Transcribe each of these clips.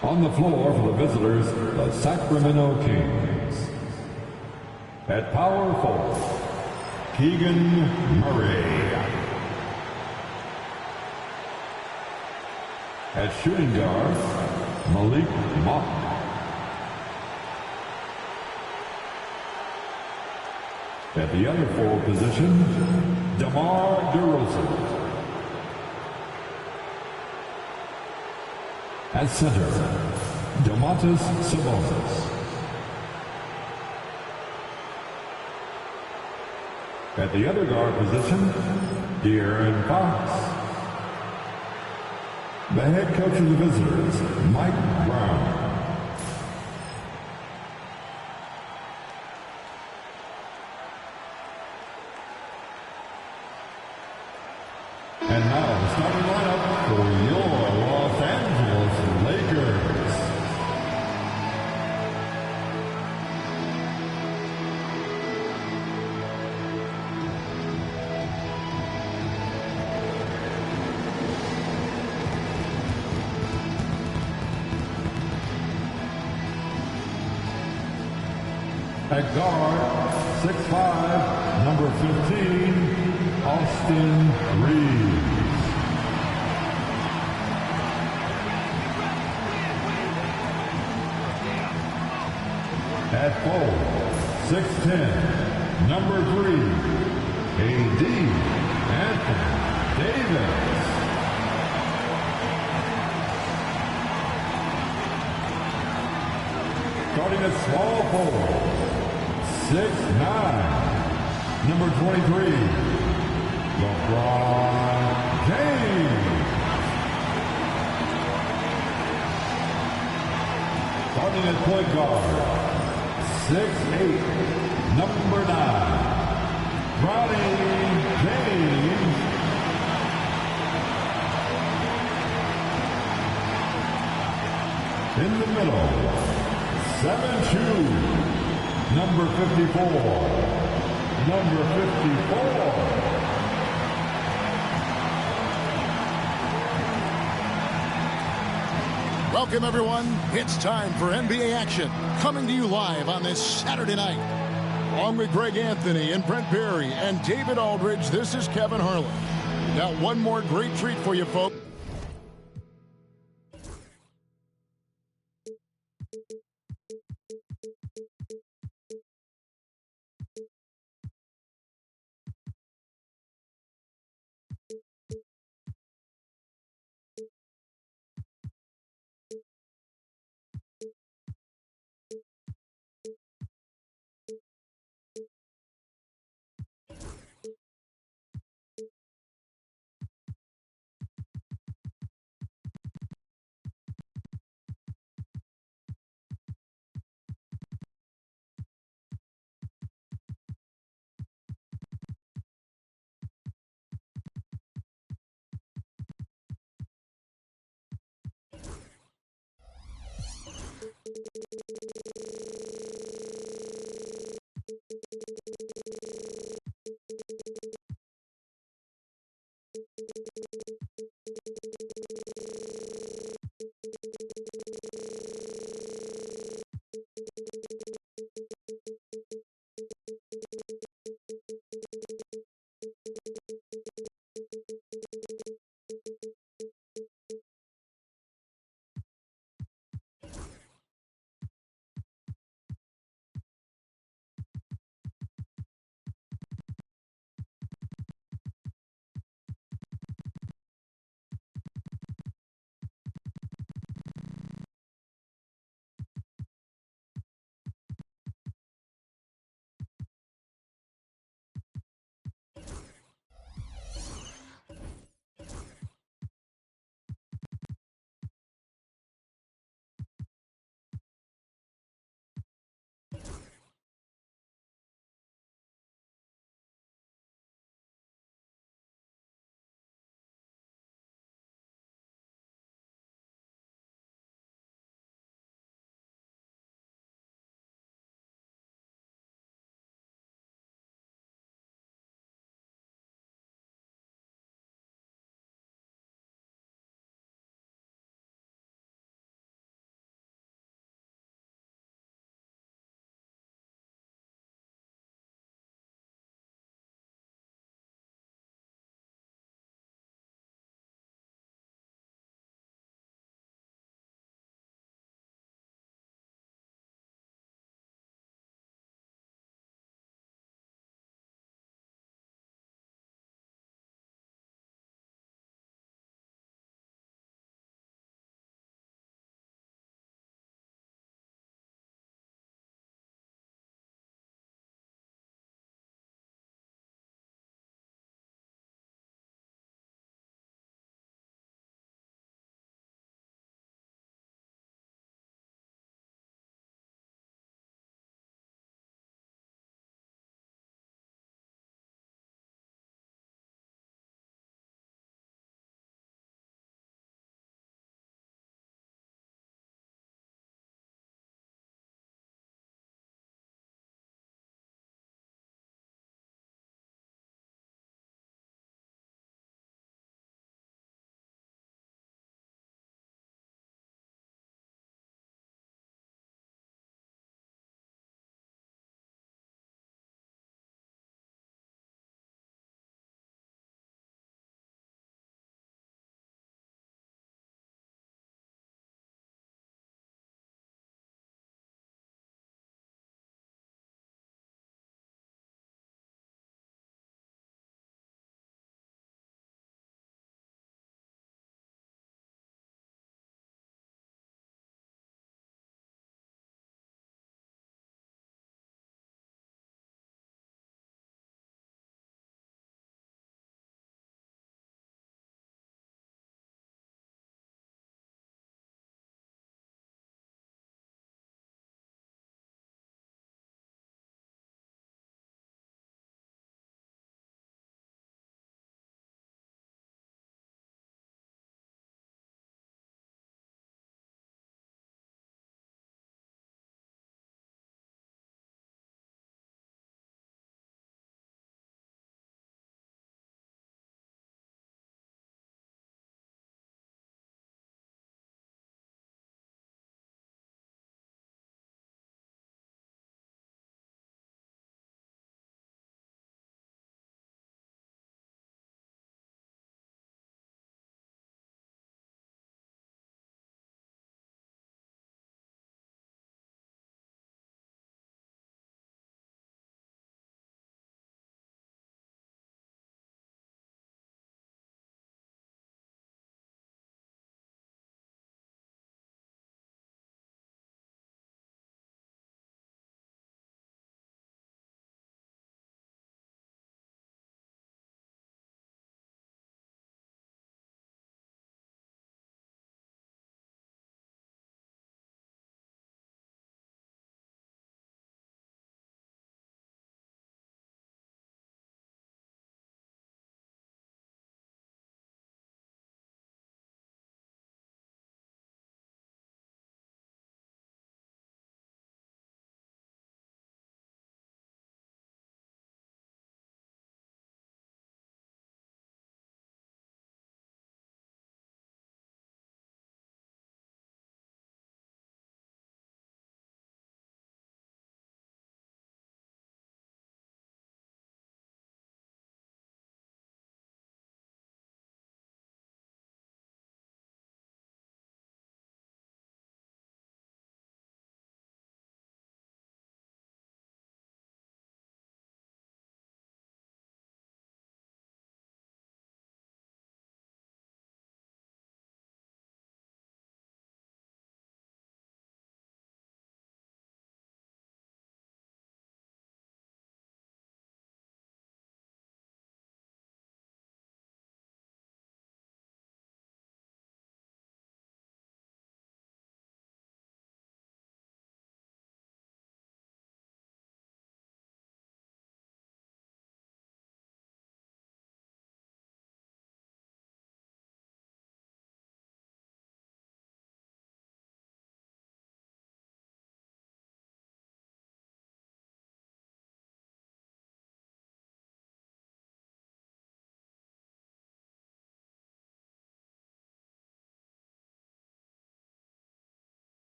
On the floor for the visitors, the Sacramento Kings. At power forward, Keegan Murray. At shooting guard, Malik Monk. At the other forward position, DeMar DeRozan. At center, Domantas Sabonis. At the other guard position, De'Aaron Fox. The head coach of the visitors, Mike Brown. And now the starting lineup for your Los Angeles Lakers. At guard, 6'5", number 15, Austin Reeves. At forward, 6'10", number 3, A.D. Anthony Davis. Starting at small forward, 6'9", number 23, LeBron James. Starting at point guard, 6'8", number 9, Bronny James. In the middle, 7'2", number 54. Number 54. Welcome, everyone. It's time for NBA action. Coming to you live on this Saturday night. Along with Greg Anthony and Brent Berry and David Aldridge, this is Kevin Harlan. Got one more great treat for you, folks.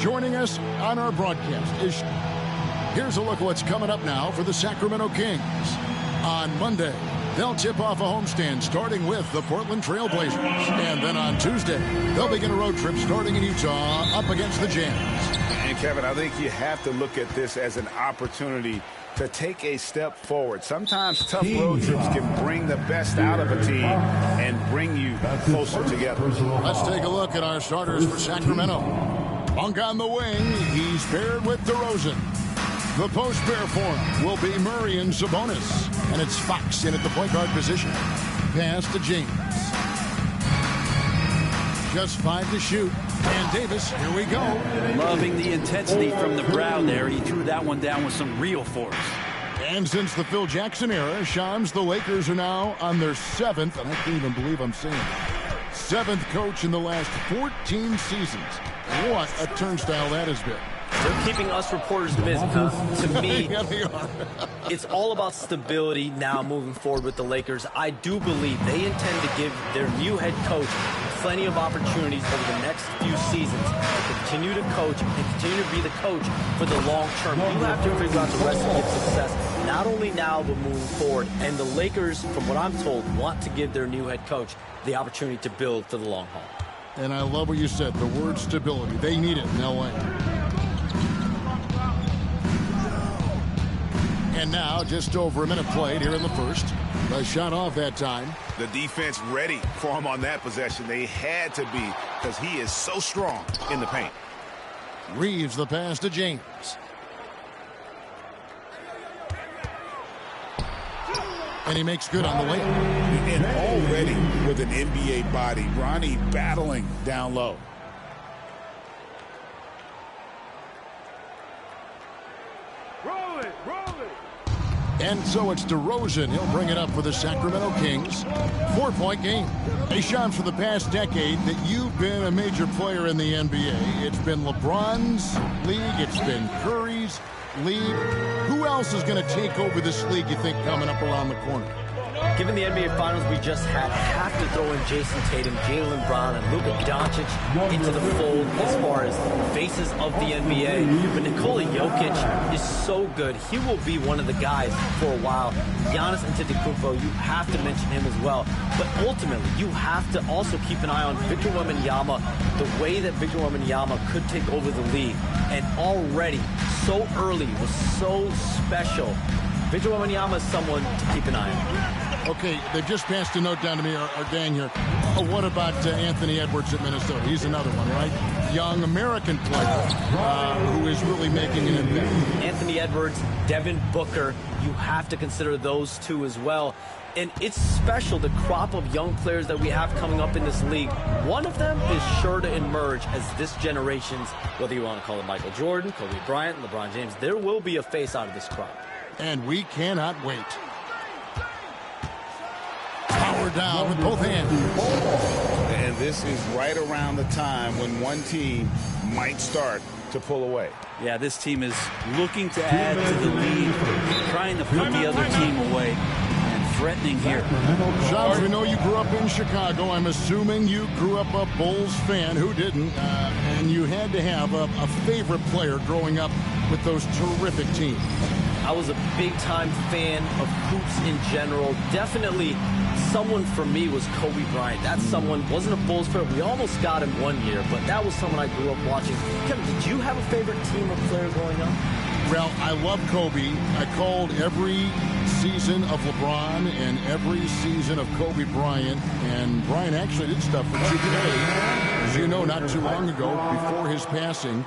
Joining us on our broadcast is... Here's a look at what's coming up now for the Sacramento Kings. On Monday, they'll tip off a homestand starting with the Portland Trail Blazers. And then on Tuesday, they'll begin a road trip starting in Utah up against the Jazz. And Kevin, I think you have to look at this as an opportunity to take a step forward. Sometimes tough road trips can bring the best out of a team and bring you closer together. Let's take a look at our starters for Sacramento. Monk on the wing, he's paired with DeRozan. The post pair for him will be Murray and Sabonis. And it's Fox in at the point guard position. Pass to James. Just 5 to shoot. And Davis, here we go. Loving the intensity from the brow there. He threw that one down with some real force. And since the Phil Jackson era, Shams, the Lakers are now on their 7th, and I can't even believe I'm saying it, 7th coach in the last 14 seasons. What a turnstile that has been. They're keeping us reporters busy. To me, Yeah, they are. it's all about stability now moving forward with the Lakers. I do believe they intend to give their new head coach plenty of opportunities over the next few seasons to continue to coach and continue to be the coach for the long term. You have to figure out the recipe of success, not only now but moving forward. And the Lakers, from what I'm told, want to give their new head coach the opportunity to build for the long haul. And I love what you said, the word stability. They need it in L.A. And now, just over a minute played here in the first. A shot off that time. The defense ready for him on that possession. They had to be because he is so strong in the paint. Reeves the pass to James. And he makes good on the layup. And already with an NBA body, Ronnie battling down low. And so it's DeRozan. He'll bring it up for the Sacramento Kings. 4-point game. Hey, Shams, for the past decade that you've been a major player in the NBA, it's been LeBron's league, it's been Curry's league. Who else is going to take over this league, you think, coming up around the corner? Given the NBA Finals we just had, have to throw in Jason Tatum, Jaylen Brown, and Luka Doncic into the fold as far as faces of the NBA. But Nikola Jokic is so good. He will be one of the guys for a while. Giannis Antetokounmpo, you have to mention him as well. But ultimately, you have to also keep an eye on Victor Wembanyama, the way that Victor Wembanyama could take over the league. And already, so early, was so special. Victor Wembanyama is someone to keep an eye on. Okay, they've just passed a note down to me, our gang here. Oh, what about Anthony Edwards at Minnesota? He's another one, right? Young American player who is really making an impact. Anthony Edwards, Devin Booker, you have to consider those two as well. And it's special, the crop of young players that we have coming up in this league. One of them is sure to emerge as this generation's, whether you want to call it Michael Jordan, Kobe Bryant, LeBron James, there will be a face out of this crop. And we cannot wait. Power down with both hands. And this is right around the time when one team might start to pull away. Yeah, this team is looking to add to the lead, trying to put the other team away, and threatening here. Shams, we know you grew up in Chicago. I'm assuming you grew up a Bulls fan. Who didn't? And you had to have a favorite player growing up with those terrific teams. I was a big-time fan of hoops in general. Definitely someone for me was Kobe Bryant. That someone wasn't a Bulls player. We almost got him one year, but that was someone I grew up watching. Kevin, did you have a favorite team or player growing up? Well, I love Kobe. I called every season of LeBron and every season of Kobe Bryant. And Bryant actually did stuff for 2K. As you know, not too long ago, before his passing,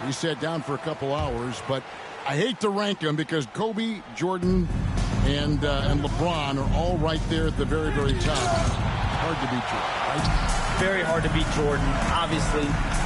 he sat down for a couple hours. But I hate to rank them because Kobe, Jordan, and LeBron are all right there at the very, very top. Hard to beat Jordan, right? Very hard to beat Jordan. Obviously,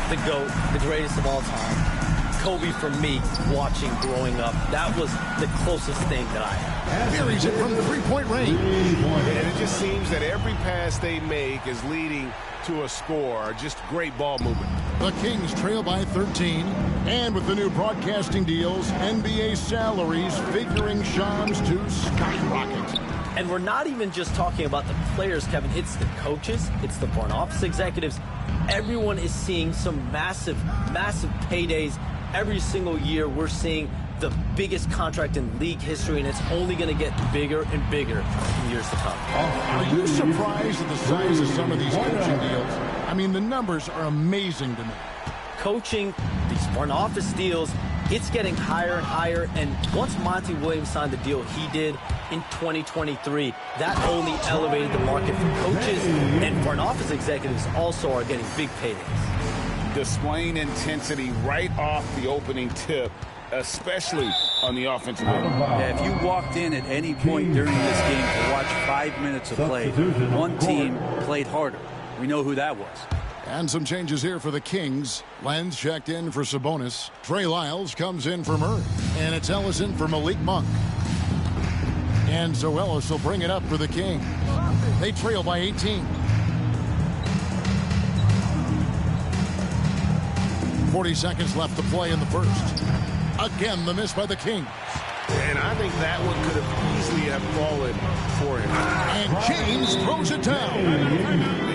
the GOAT, the greatest of all time. Kobe, for me, watching growing up, that was the closest thing that I had. Buries it from the three-point range. And it just seems that every pass they make is leading to a score. Just great ball movement. The Kings trail by 13. And with the new broadcasting deals, NBA salaries figuring Shams to skyrocket. And we're not even just talking about the players, Kevin. It's the coaches. It's the front office executives. Everyone is seeing some massive, massive paydays. Every single year we're seeing the biggest contract in league history, and it's only going to get bigger and bigger in years to come. Are you surprised at the size of some of these coaching deals? I mean, the numbers are amazing to me. Coaching, these front office deals, it's getting higher and higher, and once Monty Williams signed the deal he did in 2023, that only elevated the market for coaches, and front office executives also are getting big paydays. Displaying intensity right off the opening tip, especially on the offensive end. Yeah, if you walked in at any point during this game to watch 5 minutes of play, one team played harder. We know who that was. And some changes here for the Kings. Lenz checked in for Sabonis. Trey Lyles comes in for Murray. And it's Ellison for Malik Monk. And Zoelis will bring it up for the Kings. They trail by 18. 40 seconds left to play in the first. Again, the miss by the Kings. And I think that one could have easily have fallen for him. And James throws it down.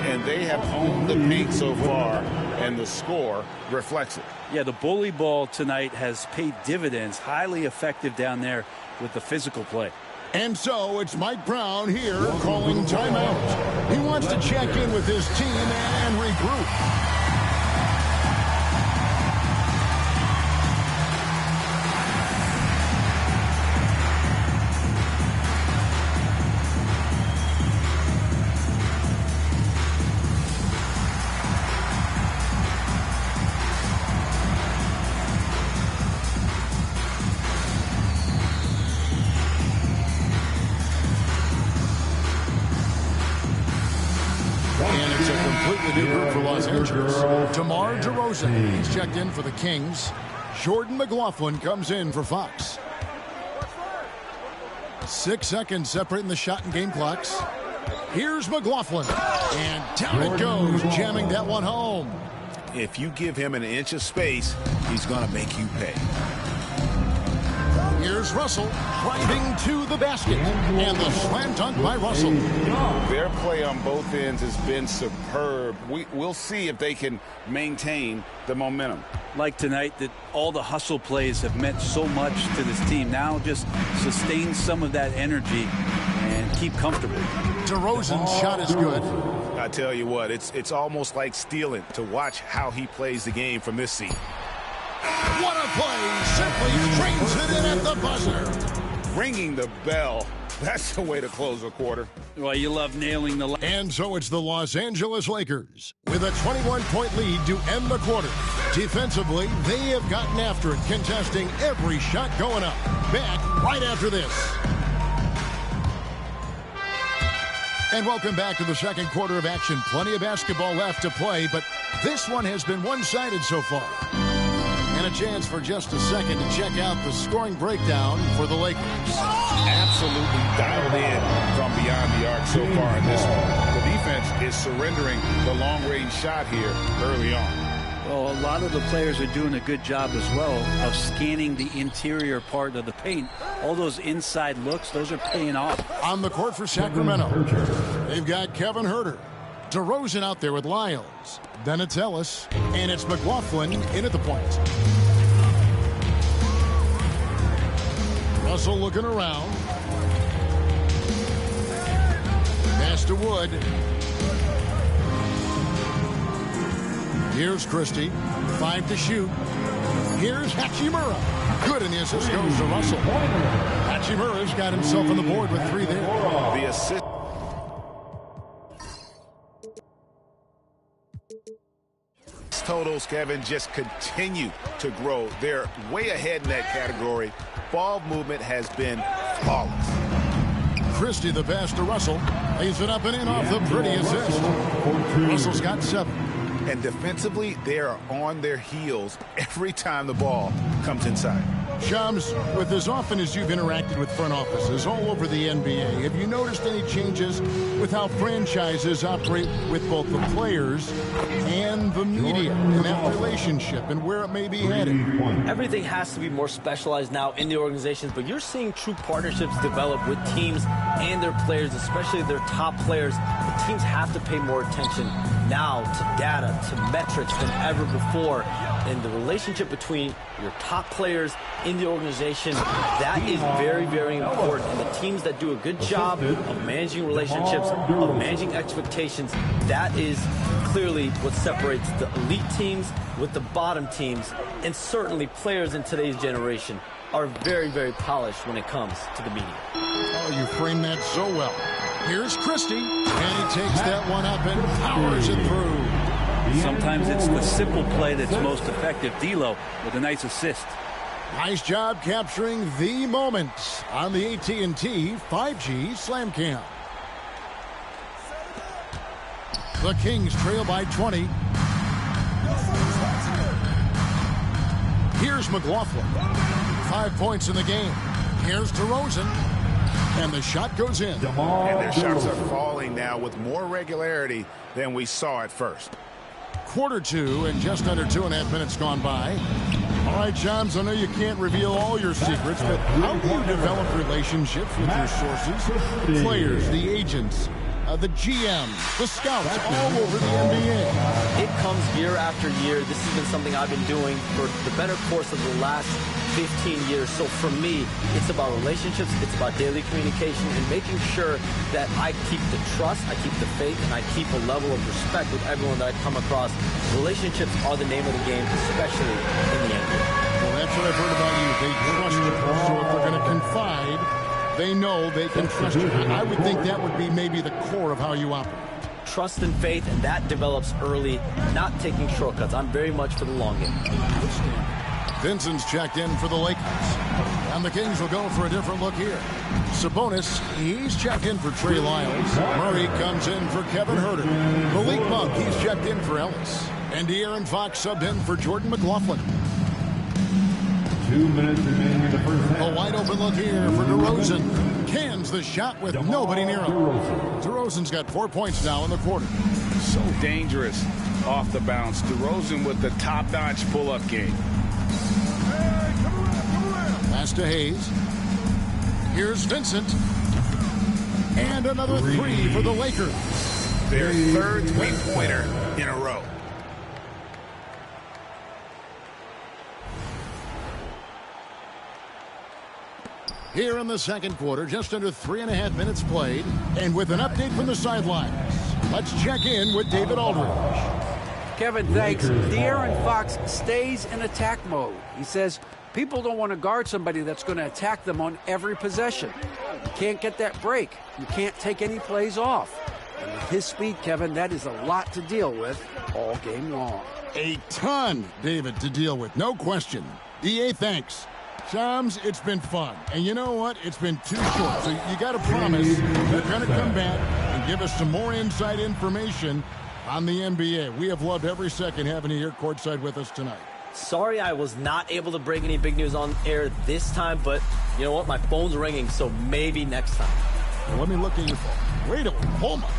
And they have owned the paint so far, and the score reflects it. Yeah, the bully ball tonight has paid dividends. Highly effective down there with the physical play. And so it's Mike Brown here calling timeout. He wants to check in with his team and regroup. DeMar DeRozan, he's checked in for the Kings. Jordan McLaughlin comes in for Fox. 6 seconds separating the shot and game clocks. Here's McLaughlin. And down it goes, jamming that one home. If you give him an inch of space, he's going to make you pay. Here's Russell driving to the basket. And the slam dunk by Russell. Their play on both ends has been superb. We'll see if they can maintain the momentum. Like tonight, that all the hustle plays have meant so much to this team. Now just sustain some of that energy and keep comfortable. DeRozan's shot is good. I tell you what, it's almost like stealing to watch how he plays the game from this seat. What a play! Simply trains it in at the buzzer. Ringing the bell. That's the way to close a quarter. Well, you love nailing the... And so it's the Los Angeles Lakers with a 21-point lead to end the quarter. Defensively, they have gotten after it, contesting every shot going up. Back right after this. And welcome back to the second quarter of action. Plenty of basketball left to play, but this one has been one-sided so far. And a chance for just a second to check out the scoring breakdown for the Lakers. Absolutely dialed in from beyond the arc so far in this one. The defense is surrendering the long-range shot here early on. Well, a lot of the players are doing a good job as well of scanning the interior part of the paint. All those inside looks, those are paying off. On the court for Sacramento, they've got Kevin Huerter. DeRozan out there with Lyles. Then it's Ellis, and it's McLaughlin in at the point. Russell looking around. Pass to Wood. Here's Christie. 5 to shoot. Here's Hachimura. Good, and the assist goes to Russell. Hachimura's got himself on the board with 3 there. The assist. Totals, Kevin, just continue to grow. They're way ahead in that category. Ball movement has been flawless. Christie the pass to Russell. Lays it up and in off the pretty assist. Russell's got 7. And defensively, they are on their heels every time the ball comes inside. Shams, with as often as you've interacted with front offices all over the NBA, have you noticed any changes with how franchises operate with both the players and the media and that relationship and where it may be headed? Everything has to be more specialized now in the organizations, but you're seeing true partnerships develop with teams and their players, especially their top players. The teams have to pay more attention now to data, to metrics than ever before. And the relationship between your top players in the organization, that is very, very important. And the teams that do a good job of managing relationships, of managing expectations, that is clearly what separates the elite teams with the bottom teams. And certainly players in today's generation are very, very polished when it comes to the media. Oh, you framed that so well. Here's Christie, and he takes that one up and powers it through. Sometimes it's the simple play that's most effective. D'Lo with a nice assist. Nice job capturing the moment on the AT&T 5G Slam Cam. The Kings trail by 20. Here's McLaughlin. 5 points in the game. Here's DeRozan. And the shot goes in. And their shots are falling now with more regularity than we saw at first. Quarter two and just under 2.5 minutes gone by. All right, Shams, I know you can't reveal all your secrets, but how do you develop relationships with your sources, players, the agents, the GMs, the scouts all over the NBA? It comes year after year. This has been something I've been doing for the better course of the last 15 years. So for me, it's about relationships, it's about daily communication, and making sure that I keep the trust, I keep the faith, and I keep a level of respect with everyone that I come across. Relationships are the name of the game, especially in the NBA. Well, that's what I've heard about you. They trust you. So if they're going to confide, they know they can trust you. I would think that would be maybe the core of how you operate. Trust and faith, and that develops early, not taking shortcuts. I'm very much for the long game. Vincent's checked in for the Lakers. And the Kings will go for a different look here. Sabonis, he's checked in for Trey Lyles. Murray comes in for Kevin Huerter. Malik Monk, he's checked in for Ellis. And De'Aaron Fox subbed in for Jordan McLaughlin. 2 minutes remaining in the first half. A wide open look here for DeRozan. Cans the shot with nobody near him. DeRozan's got 4 points now in the quarter. So dangerous off the bounce. DeRozan with the top-notch pull-up game. Pass to Hayes. Here's Vincent. And another three for the Lakers. Their third three-pointer in a row. Here in the second quarter, just under 3.5 minutes played. And with an update from the sidelines, let's check in with David Aldridge. Kevin, thanks. De'Aaron Fox stays in attack mode. He says people don't want to guard somebody that's going to attack them on every possession. You can't get that break. You can't take any plays off. And with his speed, Kevin, that is a lot to deal with all game long. A ton, David, to deal with. No question. EA, thanks. Shams, it's been fun. And you know what? It's been too short. So you got to promise you're going to come back and give us some more inside information on the NBA. We have loved every second having you here courtside with us tonight. Sorry I was not able to break any big news on air this time, but you know what? My phone's ringing, so maybe next time. Well, let me look at your phone. Wait a minute. Hold on.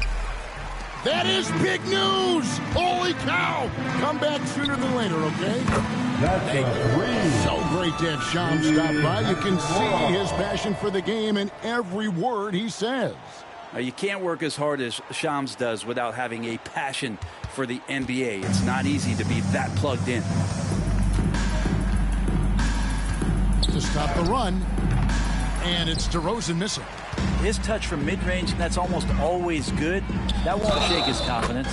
That is big news! Holy cow! Come back sooner than later, okay? That's a three. So great to have Shams stop by. You can see his passion for the game in every word he says. You can't work as hard as Shams does without having a passion for the NBA. It's not easy to be that plugged in. To stop the run, and it's DeRozan missing. His touch from mid-range, that's almost always good. That won't shake his confidence.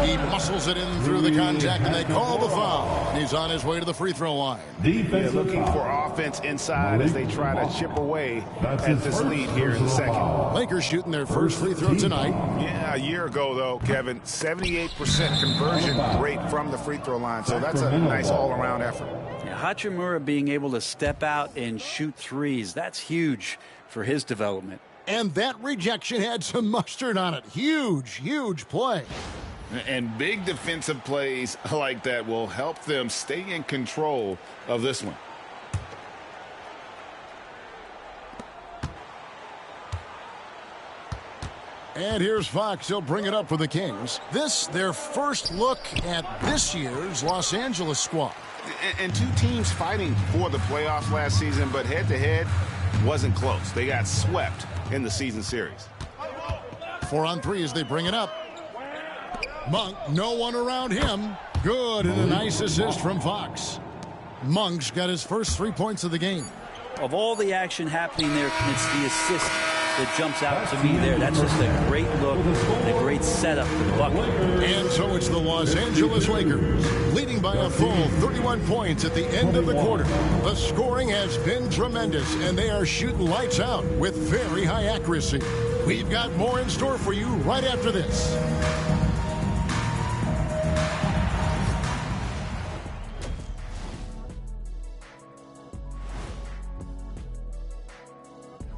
He muscles it in through the contact, and they call the foul. He's on his way to the free throw line. They're looking for offense inside as they try to chip away at this lead here in the second. Lakers shooting their first free throw tonight. Yeah, a year ago, though, Kevin, 78% conversion rate from the free throw line. So that's a nice all-around effort. Yeah, Hachimura being able to step out and shoot threes, that's huge for his development. And that rejection had some mustard on it. Huge, huge play. And big defensive plays like that will help them stay in control of this one. And here's Fox. He'll bring it up for the Kings. This, their first look at this year's Los Angeles squad. And two teams fighting for the playoffs last season, but head-to-head wasn't close. They got swept in the season series. 4-on-3 as they bring it up. Monk, no one around him. Good, and a nice assist from Fox. Monk's got his first 3 points of the game. Of all the action happening there, it's the assist that jumps out to me there. That's just a great look, and a great setup for the bucket. And so it's the Los Angeles Lakers, leading by a full 31 points at the end of the quarter. The scoring has been tremendous, and they are shooting lights out with very high accuracy. We've got more in store for you right after this.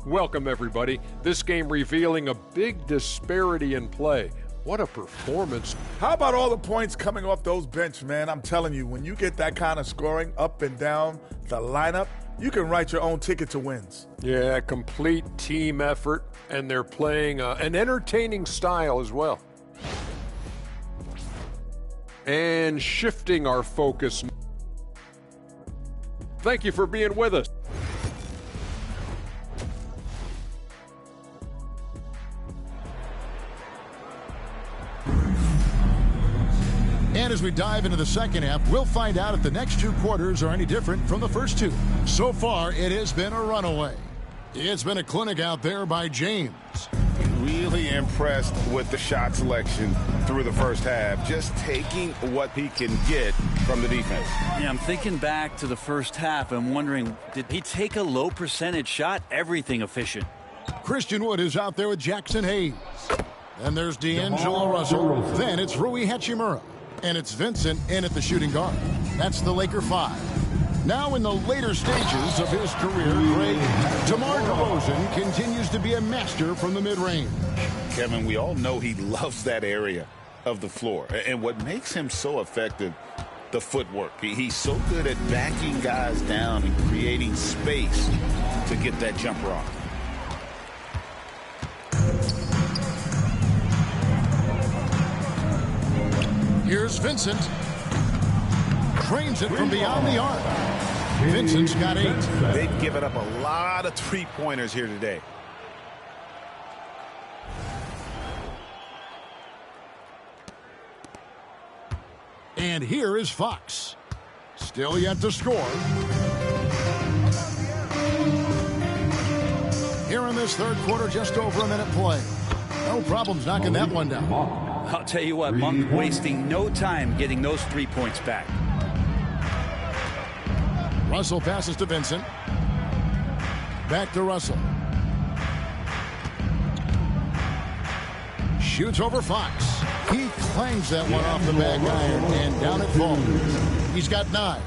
Welcome, everybody. This game revealing a big disparity in play. What a performance. How about all the points coming off those bench, man? I'm telling you, when you get that kind of scoring up and down the lineup, you can write your own ticket to wins. Yeah, complete team effort, and they're playing an entertaining style as well. And shifting our focus. Thank you for being with us. And as we dive into the second half, we'll find out if the next 2 quarters are any different from the first 2. So far, it has been a runaway. It's been a clinic out there by James. Really impressed with the shot selection through the first half, just taking what he can get from the defense. Yeah, I'm thinking back to the first half and wondering, did he take a low percentage shot? Everything efficient. Christian Wood is out there with Jackson Hayes. And there's D'Angelo Russell. Then it's Rui Hachimura. And it's Vincent in at the shooting guard. That's the Laker 5. Now in the later stages of his career, Greg, DeMar DeRozan continues to be a master from the mid-range. Kevin, we all know he loves that area of the floor. And what makes him so effective, the footwork. He's so good at backing guys down and creating space to get that jumper off. Here's Vincent. Trains it from beyond the arc. Vincent's got 8. They've given up a lot of three-pointers here today. And here is Fox. Still yet to score. Here in this third quarter, just over a minute play. No problems knocking that one down. I'll tell you what, Monk wasting no time getting those 3 points back. Russell passes to Vincent. Back to Russell. Shoots over Fox. He clangs that one off the back iron, and down it falls. He's got 9.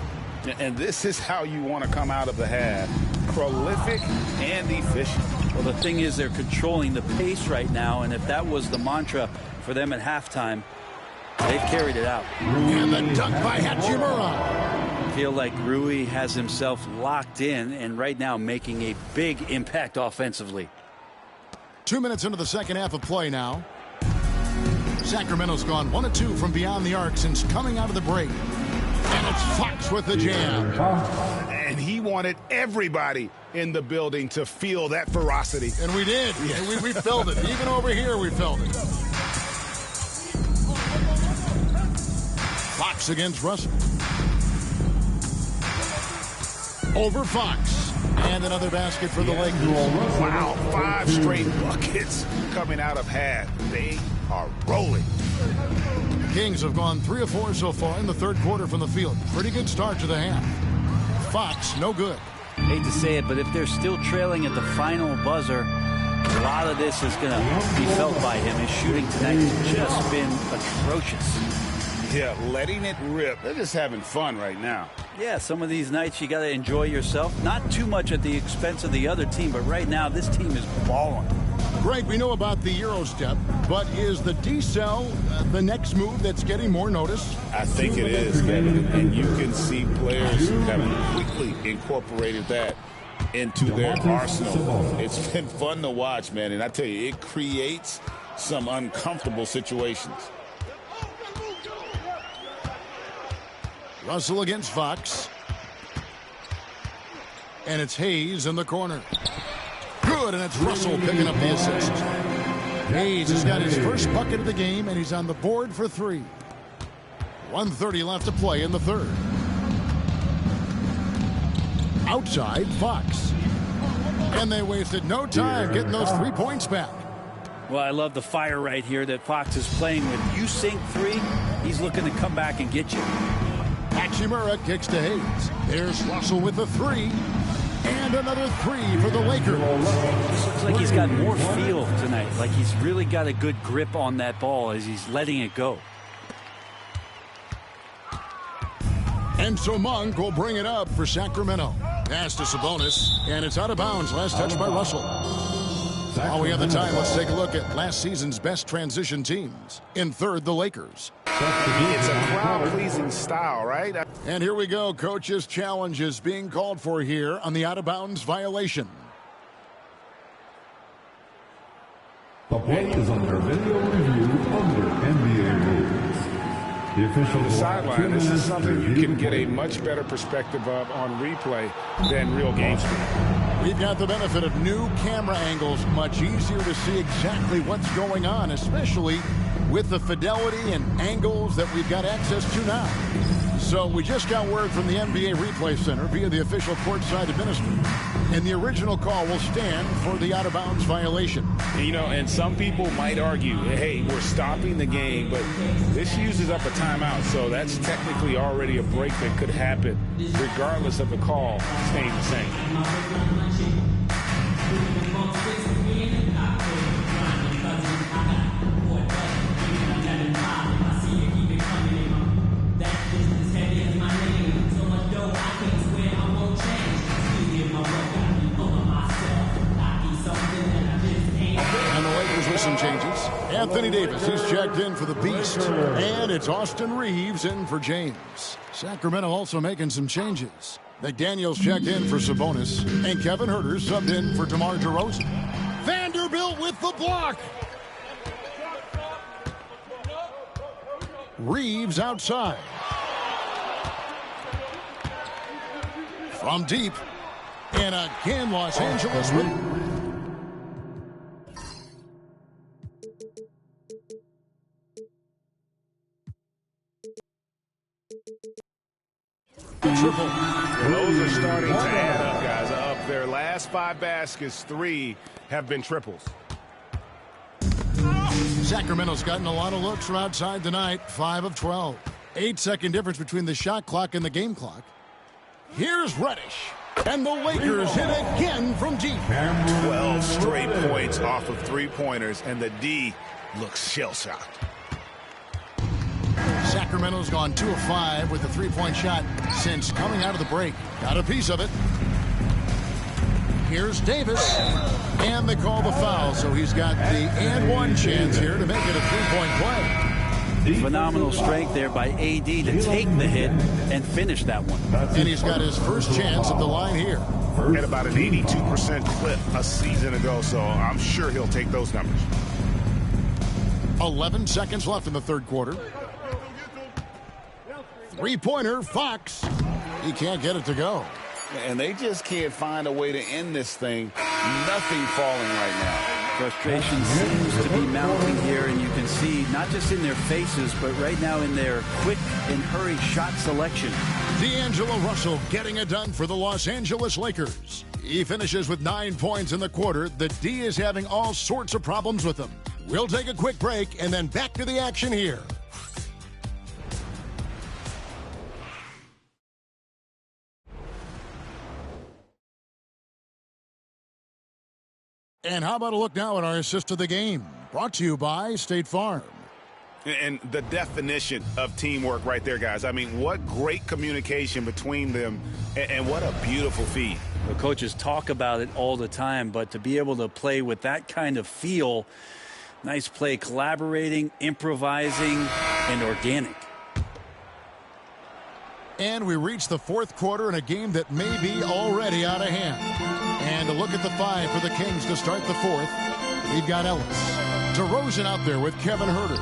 And this is how you want to come out of the half. Prolific and efficient. Well, the thing is, they're controlling the pace right now, and if that was the mantra for them at halftime, they've carried it out. And the dunk by Hachimura. I feel like Rui has himself locked in and right now making a big impact offensively. 2 minutes into the second half of play now. Sacramento's gone 1 of 2 from beyond the arc since coming out of the break. And it's Fox with the jam. And he wanted everybody in the building to feel that ferocity. And we did. Yeah. We felt it. Even over here, we felt it. Fox against Russell. Over Fox. And another basket for the Lakers. Wow, 5 straight buckets coming out of half. They are rolling. The Kings have gone 3 of 4 so far in the third quarter from the field. Pretty good start to the half. Fox, no good. Hate to say it, but if they're still trailing at the final buzzer, a lot of this is going to be felt by him. His shooting tonight has just been atrocious. Yeah, letting it rip. They're just having fun right now. Yeah, some of these nights you got to enjoy yourself. Not too much at the expense of the other team, but right now this team is balling. Greg, we know about the Euro step, but is the decel the next move that's getting more notice? I think it is, Kevin, and you can see players have quickly incorporated that into their arsenal. It's been fun to watch, man, and I tell you, it creates some uncomfortable situations. Russell against Fox. And it's Hayes in the corner. Good, and it's Russell picking up the assist. Hayes has got his first bucket of the game, and he's on the board for 3. 1:30 left to play in the third. Outside, Fox. And they wasted no time getting those 3 points back. Well, I love the fire right here that Fox is playing with. You sink 3, he's looking to come back and get you. Hachimura kicks to Hayes. There's Russell with the 3. And another 3 for the Lakers. This looks like he's got more feel tonight. Like he's really got a good grip on that ball as he's letting it go. And so Monk will bring it up for Sacramento. Pass to Sabonis. And it's out of bounds. Last touch by Russell. While we have the time, let's take a look at last season's best transition teams. In third, the Lakers. It's a crowd-pleasing style, right? And here we go. Coach's challenge is being called for here on the out-of-bounds violation. The play is under video review under NBA rules. The official Sideline, this is something you can get a much better perspective of on replay than real game speed. We've got the benefit of new camera angles, much easier to see exactly what's going on, especially with the fidelity and angles that we've got access to now. So we just got word from the NBA Replay Center via the official courtside administrator. And the original call will stand for the out-of-bounds violation. You know, and some people might argue, hey, we're stopping the game, but this uses up a timeout, so that's technically already a break that could happen regardless of the call staying the same. Some changes. Anthony Davis, he's checked in for the Beast. And it's Austin Reeves in for James. Sacramento also making some changes. McDaniels checked in for Sabonis. And Kevin Huerter subbed in for DeMar DeRozan. Vanderbilt with the block. Reeves outside. From deep. And again, Los Angeles with... Triple. Those are starting to add up, guys. Of their last 5 baskets, 3 have been triples. Sacramento's gotten a lot of looks from outside tonight. 5 of 12. 8-second difference between the shot clock and the game clock. Here's Reddish. And the Lakers hit again from deep. 12 straight points off of 3-pointers, and the D looks shell-shocked. Sacramento's gone 2 of 5 with a 3-point shot since coming out of the break. Got a piece of it. Here's Davis. And they call the foul, so he's got the and one chance here to make it a 3-point play. Phenomenal strength there by AD to take the hit and finish that one. And he's got his first chance at the line here. Had about an 82% clip a season ago, so I'm sure he'll take those numbers. 11 seconds left in the third quarter. 3-pointer, Fox. He can't get it to go. And they just can't find a way to end this thing. Nothing falling right now. Frustration seems to be mounting here, and you can see not just in their faces, but right now in their quick and hurried shot selection. D'Angelo Russell getting it done for the Los Angeles Lakers. He finishes with 9 points in the quarter. The D is having all sorts of problems with him. We'll take a quick break and then back to the action here. And how about a look now at our assist of the game? Brought to you by State Farm. And the definition of teamwork right there, guys. I mean, what great communication between them, and what a beautiful feed. The coaches talk about it all the time, but to be able to play with that kind of feel, nice play, collaborating, improvising, and organic. And we reach the fourth quarter in a game that may be already out of hand. And a look at the 5 for the Kings to start the fourth. We've got Ellis. DeRozan out there with Kevin Huerter.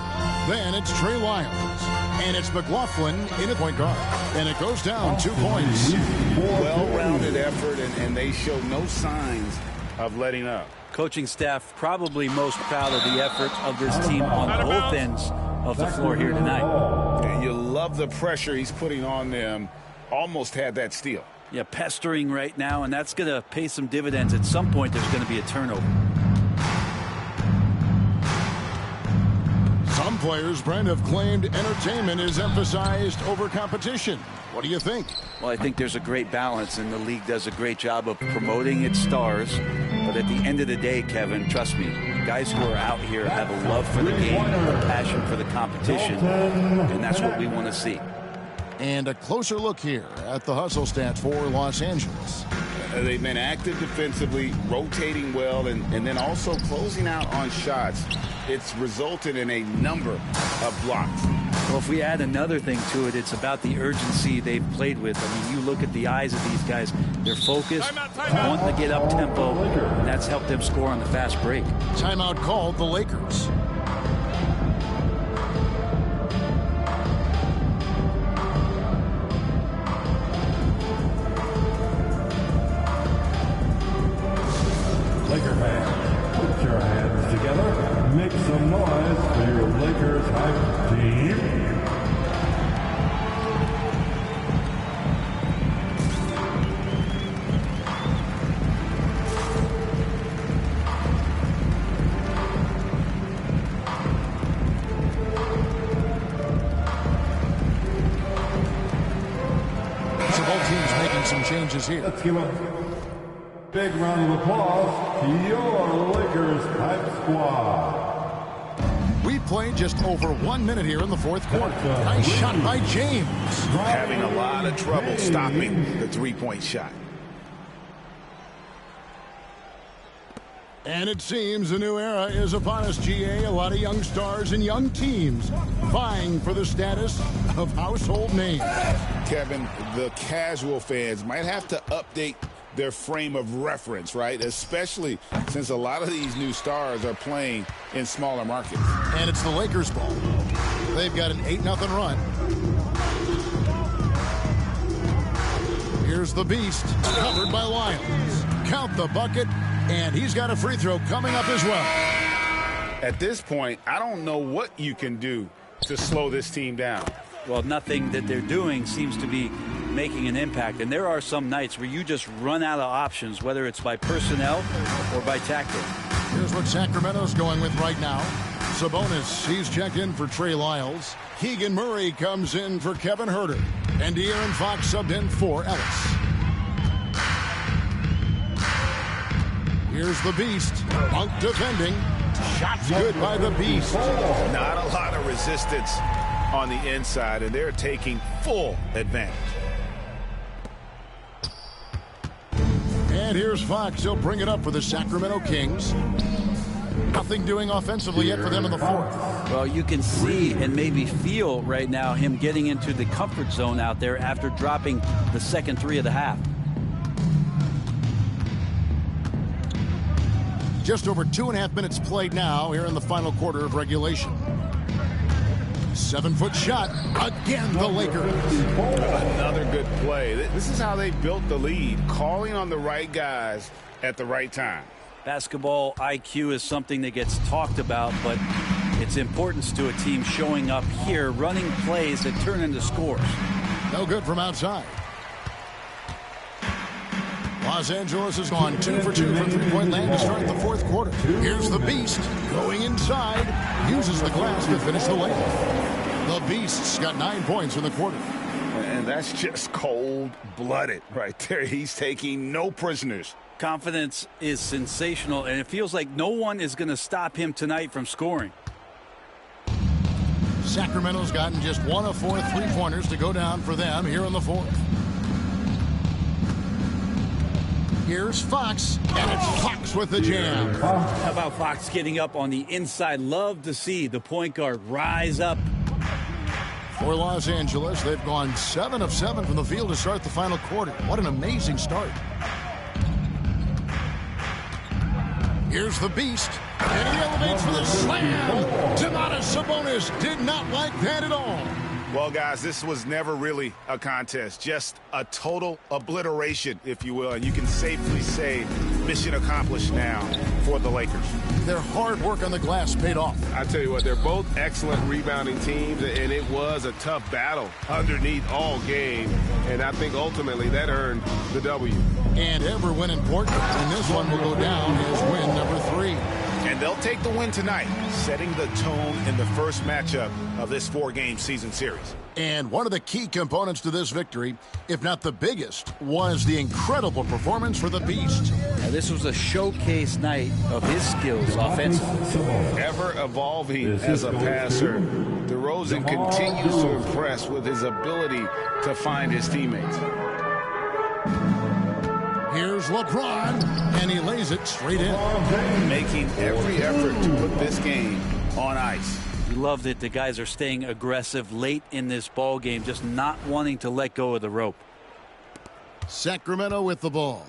Then it's Trey Lyles. And it's McLaughlin in a point guard. And it goes down 2 points. Well-rounded effort, and they show no signs of letting up. Coaching staff probably most proud of the effort of this team on both ends of the floor here tonight. And you love the pressure he's putting on them. Almost had that steal. Yeah, pestering right now, and that's going to pay some dividends. At some point, there's going to be a turnover. Some players, Brent, have claimed entertainment is emphasized over competition. What do you think? Well, I think there's a great balance, and the league does a great job of promoting its stars. But at the end of the day, Kevin, trust me, guys who are out here have a love for the game, a passion for the competition, and that's what we want to see. And a closer look here at the hustle stats for Los Angeles. They've been active defensively, rotating well, and then also closing out on shots. It's resulted in a number of blocks. Well, if we add another thing to it, it's about the urgency they've played with. I mean, you look at the eyes of these guys. They're focused, wanting to get up tempo, and that's helped them score on the fast break. Timeout called the Lakers. Laker fans, put your hands together. Make some noise for your Lakers hype team. So both teams making some changes here. Let's give a big round of applause to your Lakers hype squad. We played just over 1 minute here in the fourth quarter. Nice shot by James. Having a lot of trouble stopping the three-point shot. And it seems a new era is upon us, GA. A lot of young stars and young teams vying for the status of household names. Kevin, the casual fans might have to update their frame of reference, right? Especially since a lot of these new stars are playing in smaller markets. And it's the Lakers' ball. They've got an 8-0 run. Here's the Beast, covered by Lyles. Count the bucket, and he's got a free throw coming up as well. At this point, I don't know what you can do to slow this team down. Well, nothing that they're doing seems to be making an impact. And there are some nights where you just run out of options, whether it's by personnel or by tactic. Here's what Sacramento's going with right now. Sabonis, he's checked in for Trey Lyles. Keegan Murray comes in for Kevin Huerter. And De'Aaron Fox subbed in for Ellis. Here's the Beast. Monk defending. Shots good by the Beast. Not a lot of resistance on the inside, and they're taking full advantage. And here's Fox. He'll bring it up for the Sacramento Kings. Nothing doing offensively yet for them in the fourth. Well, you can see and maybe feel right now him getting into the comfort zone out there after dropping the second three of the half. Just over 2.5 minutes played now here in the final quarter of regulation. 7-foot shot. Again, the Lakers. Another good play. This is how they built the lead, calling on the right guys at the right time. Basketball IQ is something that gets talked about, but its importance to a team showing up here, running plays that turn into scores. No good from outside. Los Angeles has gone 2 for 2 from three-point land to start the fourth quarter. Here's the Beast going inside. Uses the glass to finish the layup. The Beast's got 9 points in the quarter. And that's just cold-blooded right there. He's taking no prisoners. Confidence is sensational, and it feels like no one is going to stop him tonight from scoring. Sacramento's gotten just 1 of 4 three-pointers to go down for them here in the fourth. Here's Fox, and it's Fox with the jam. How about Fox getting up on the inside? Love to see the point guard rise up. For Los Angeles, they've gone 7 of 7 from the field to start the final quarter. What an amazing start. Here's the Beast. And he elevates for the slam. Domantas Sabonis did not like that at all. Well, guys, this was never really a contest, just a total obliteration, if you will. And you can safely say mission accomplished now for the Lakers. Their hard work on the glass paid off. I tell you what, they're both excellent rebounding teams, and it was a tough battle underneath all game. And I think ultimately that earned the W. And every win important, and this one will go down as win number 3. And they'll take the win tonight, setting the tone in the first matchup of this 4-game season series. And one of the key components to this victory, if not the biggest, was the incredible performance for the Beast. Now, this was a showcase night of his skills offensively. Ever evolving as a passer, DeRozan continues to impress with his ability to find his teammates. Here's LeBron, and he lays it straight in. Making every effort to put this game on ice. We love that the guys are staying aggressive late in this ball game, just not wanting to let go of the rope. Sacramento with the ball.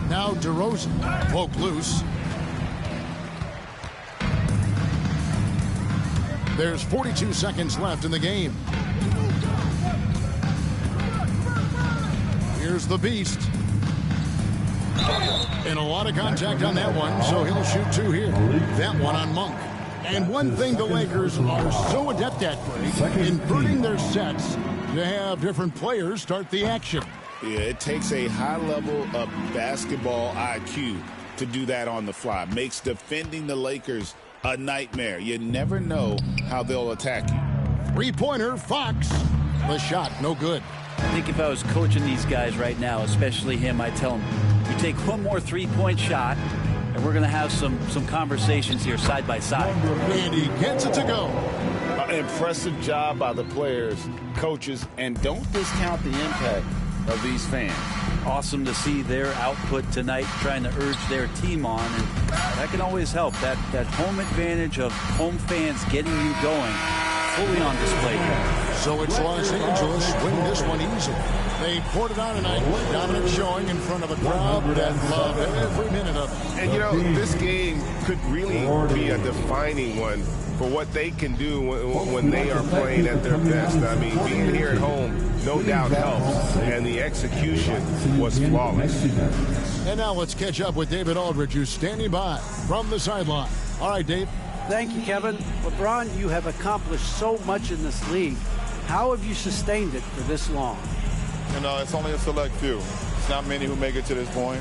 Now DeRozan, poke loose. There's 42 seconds left in the game. Here's the Beast. And a lot of contact on that one, so he'll shoot 2 here. That one on Monk. And one thing the Lakers are so adept at, Greg, inverting their sets to have different players start the action. Yeah, it takes a high level of basketball IQ to do that on the fly. Makes defending the Lakers a nightmare. You never know how they'll attack you. 3-pointer, Fox. The shot, no good. I think if I was coaching these guys right now, especially him, I'd tell him, you take one more 3-point shot, and we're going to have some conversations here side by side. And he gets it to go. Impressive job by the players, coaches, and don't discount the impact of these fans. Awesome to see their output tonight, trying to urge their team on, and that can always help. That home advantage of home fans getting you going, fully on display here. So it's Los Angeles win this one easily. They poured it on tonight, dominant showing in front of a crowd that loved every minute of it. And, you know, this game could really be a defining one for what they can do when they are playing at their best. I mean, being here at home, no doubt helps, and the execution was flawless. And now let's catch up with David Aldridge, who's standing by from the sideline. All right, Dave. Thank you, Kevin. LeBron, you have accomplished so much in this league. How have you sustained it for this long? You know, it's only a select few. It's not many who make it to this point,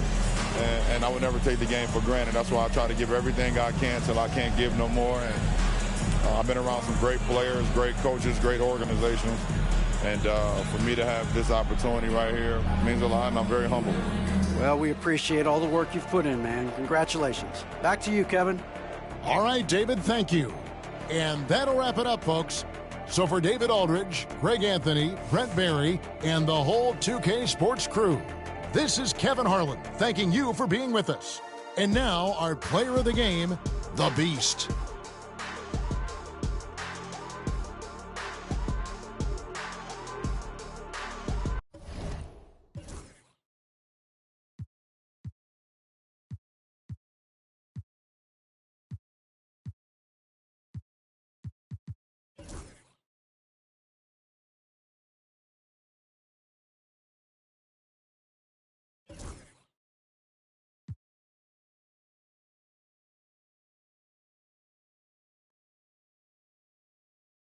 and I would never take the game for granted. That's why I try to give everything I can till I can't give no more. And I've been around some great players, great coaches, great organizations, and for me to have this opportunity right here means a lot, and I'm very humbled. Well, we appreciate all the work you've put in, man. Congratulations. Back to you, Kevin. All right, David, thank you. And that'll wrap it up, folks. So for David Aldridge, Greg Anthony, Brent Barry, and the whole 2K Sports crew, this is Kevin Harlan thanking you for being with us. And now our player of the game, the Beast.